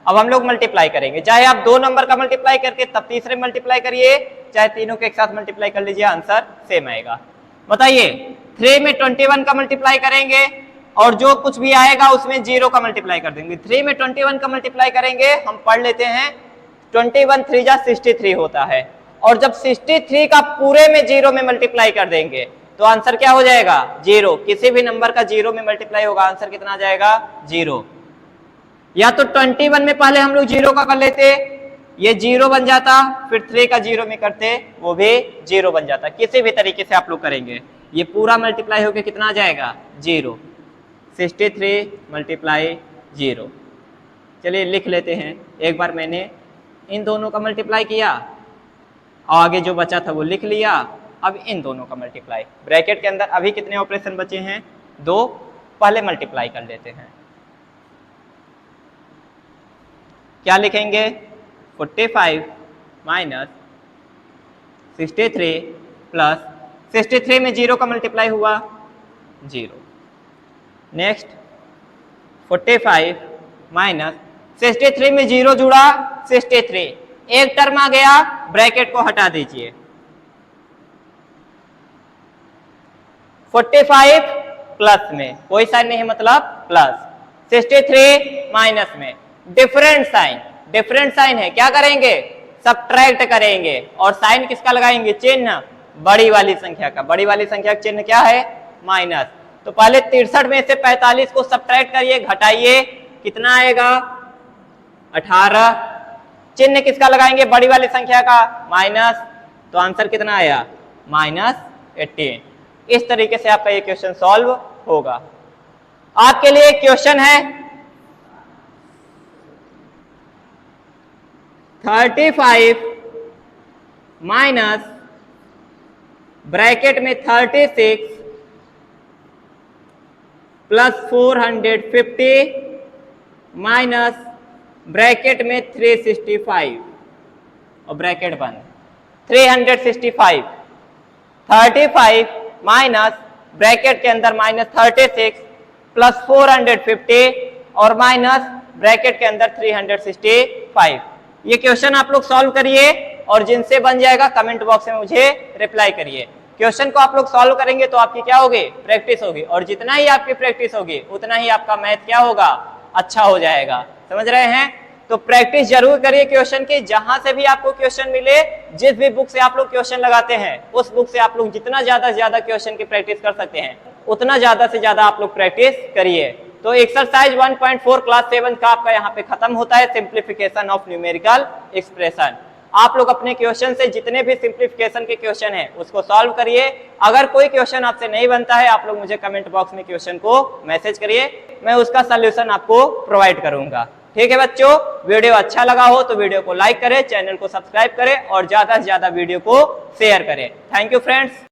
अब हम लोग मल्टीप्लाई करेंगे। चाहे आप 2 नंबर का मल्टीप्लाई करके तब तीसरे मल्टीप्लाई करिए, चाहे तीनों के एक साथ मल्टीप्लाई कर लीजिए, आंसर सेम आएगा। बताइए 3 में 21 का मल्टीप्लाई करेंगे और जो कुछ भी आएगा उसमें 0 का मल्टीप्लाई कर देंगे। 3 में 21 का मल्टीप्लाई करेंगे, हम पढ़ लेते हैं 21 3 जा 63 होता है, और जब 63 का पूरे में 0 में मल्टीप्लाई कर देंगे तो आंसर क्या हो जाएगा 0। किसी भी नंबर का 0 में मल्टीप्लाई होगा, आंसर कितना आ जाएगा 0। या तो 21 में पहले हम लोग 0 का कर लेते, ये 0 बन जाता, फिर 3 का 0 में करते, वो भी 0 बन जाता। किसी भी तरीके से आप लोग करेंगे, ये पूरा मल्टीप्लाई होकर कितना आ जाएगा 0। 63 मल्टीप्लाई 0। चलिए लिख लेते हैं। एक बार मैंने इन दोनों का मल्टीप्लाई किया, आगे जो बचा था वो लिख लिया। अब इन दोनों का मल्टीप्लाई, ब्रैकेट के अंदर अभी कितने ऑपरेशन बचे हैं 2, पहले मल्टीप्लाई कर लेते हैं। क्या लिखेंगे 45 माइनस 63 प्लस 63 में 0 का मल्टीप्लाई हुआ 0। नेक्स्ट 45 माइनस 63 में 0 जुड़ा 63, एक टर्म आ गया, ब्रैकेट को हटा दीजिए। 45 प्लस में कोई साइन नहीं, मतलब प्लस, 63 माइनस में डिफरेंट साइन है, क्या करेंगे सबट्रैक्ट करेंगे, और साइन किसका लगाएंगे चिन्ह बड़ी वाली संख्या का। बड़ी वाली संख्या का चिन्ह क्या है माइनस। तो पहले 63 में से 45 को सबट्रैक्ट करिए, घटाइए, कितना आएगा 18। चिन्ह किसका लगाएंगे बड़ी वाली संख्या का माइनस, तो आंसर कितना आया -18। इस तरीके से आपका ये क्वेश्चन सॉल्व होगा। आपके लिए क्वेश्चन है 35 माइनस ब्रैकेट में 36 प्लस 450 माइनस ब्रैकेट में 365 और ब्रैकेट बंद 365। 35 माइनस ब्रैकेट के अंदर माइनस 36 प्लस 450 और माइनस ब्रैकेट के अंदर 365। ये क्वेश्चन आप लोग सॉल्व करिए और जिनसे बन जाएगा कमेंट बॉक्स में मुझे रिप्लाई करिए। क्वेश्चन को आप लोग सॉल्व करेंगे तो आपकी क्या होगी प्रैक्टिस होगी, और जितना ही आपकी प्रैक्टिस होगी उतना ही आपका मैथ क्या होगा अच्छा हो जाएगा। समझ रहे हैं? तो प्रैक्टिस जरूर करिए क्वेश्चन की। जहां से भी आपको क्वेश्चन मिले, जिस भी बुक से आप लोग क्वेश्चन लगाते हैं, उस बुक से आप लोग जितना ज्यादा से ज्यादा क्वेश्चन की प्रैक्टिस कर सकते हैं उतना ज्यादा से ज्यादा आप लोग प्रैक्टिस करिए। तो एक्सरसाइज 1.4 क्लास 7 का आपका यहाँ पे खत्म होता है, सिंप्लीफिकेशन ऑफ न्यूमेरिकल एक्सप्रेशन। आप लोग अपने क्वेश्चन से जितने भी सिंप्लीफिकेशन के क्वेश्चन है उसको सॉल्व करिए। अगर कोई क्वेश्चन आपसे नहीं बनता है, आप लोग मुझे कमेंट बॉक्स में क्वेश्चन को मैसेज करिए, मैं उसका सोल्यूशन आपको प्रोवाइड करूंगा। ठीक है बच्चों, वीडियो अच्छा लगा हो तो वीडियो को लाइक करें, चैनल को सब्सक्राइब करें और ज्यादा से ज्यादा वीडियो को शेयर करें। Thank you friends.